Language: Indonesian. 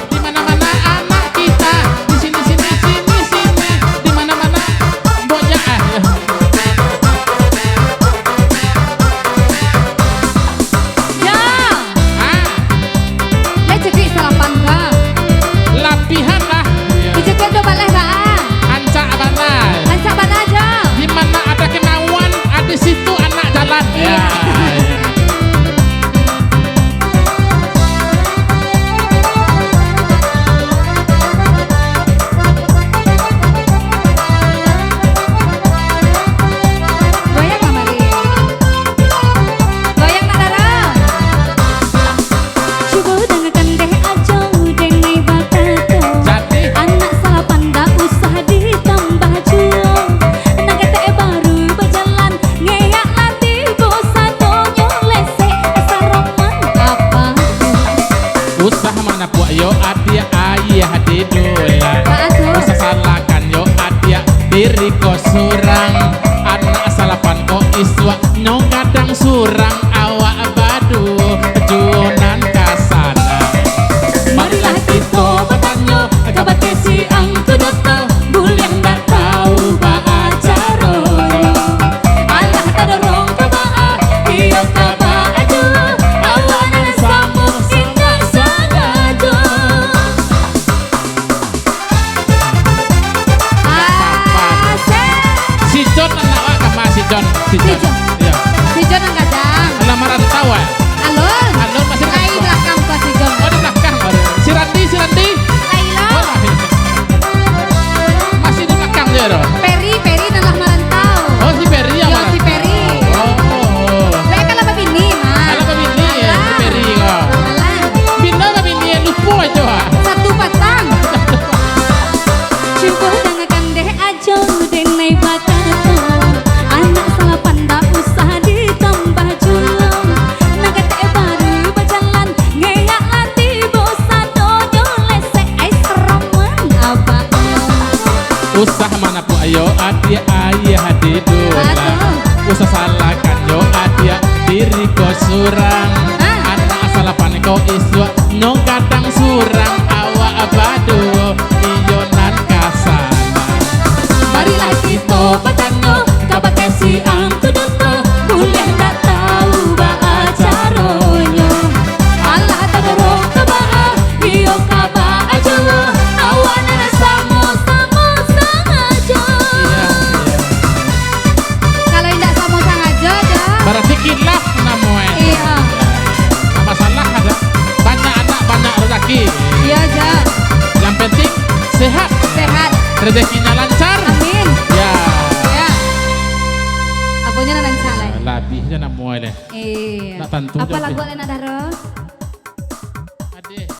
di mana-mana anak kita, di sini sini sini sini, di mana-mana bocah. Ya. Ah, Le cekik salapan ka. latihan lah. Dicekik do baleh ka. Ancak banai. Ancak ban aja. Di mana ada kemauan, ada situ anak jalan. Iya. Goyang nggak, Mari? Goyang nak Dara? Coba dengarkan deh aja dengai batato. Jadi Anak salapan dah usah ditambah jual. Nagate baru berjalan ngeyak nanti bosan nyolese saroman apa? usah mana puak yo adia ayah di dola. Bagus. Usah salahkan yo adia diri ko surang. Anak salapan ko iswa nyong kadang surang awak badu juonan kasana. Marilah kita bertanya kepada si angku dokter boleh nggak tahu ba'acara. Allah tak dorong ke ba'a iyo ke ba'a jua awan samu indah sengaja. Asik. Si John anak wak kama si John. Si John. Iya. Si John ang gadang. Lamaran tawa. Alon. Alon masih Lai dekat. belakang pa si John. Oh di belakang baru. Si Randi, si Randi. Laila. Oh, masih di belakang dia loh. Peri nalah merantau. Oh si Peri ya Yo, Mas? si Peri. Oh. Saya kan apa bini, Mas? Kalau ke bini ya si Peri kok. Alah, Bina ke bini lupa aja. Wak. satu patang. Coba dengarkan deh aja dengai batato. Anak salapan tak usah ditambah julang. Nagate baru berjalan ngeyak nanti bosan nyolese seroman apa? Usah mana pu ayo adia ayah di dola. Aduh. Usah salahkan yo adia diri ko surang. Ah. Anak salapan ko iswa nyong kadang surang awak badu iyonan kasana. Marilah kita bertanya kepada si angku dokter boleh nggak tahu ba'acaranya. Allah tak dorong ke ba'a iyo ke ba'a jua awan sama-sama sengaja. Iya, iya. Kalau tidak sama sengaja aja. Berarti kilaf namanya. Iya. Nggak masalah ada banyak anak banyak rezeki. Iya aja. Yang penting sehat, Sehat. rezekinya lancar. Amin. Ya. Ya. Apunya nan salah. Ladihnya namanya. Iya. Tak tentu Apa jawab. lagu Lena Daro?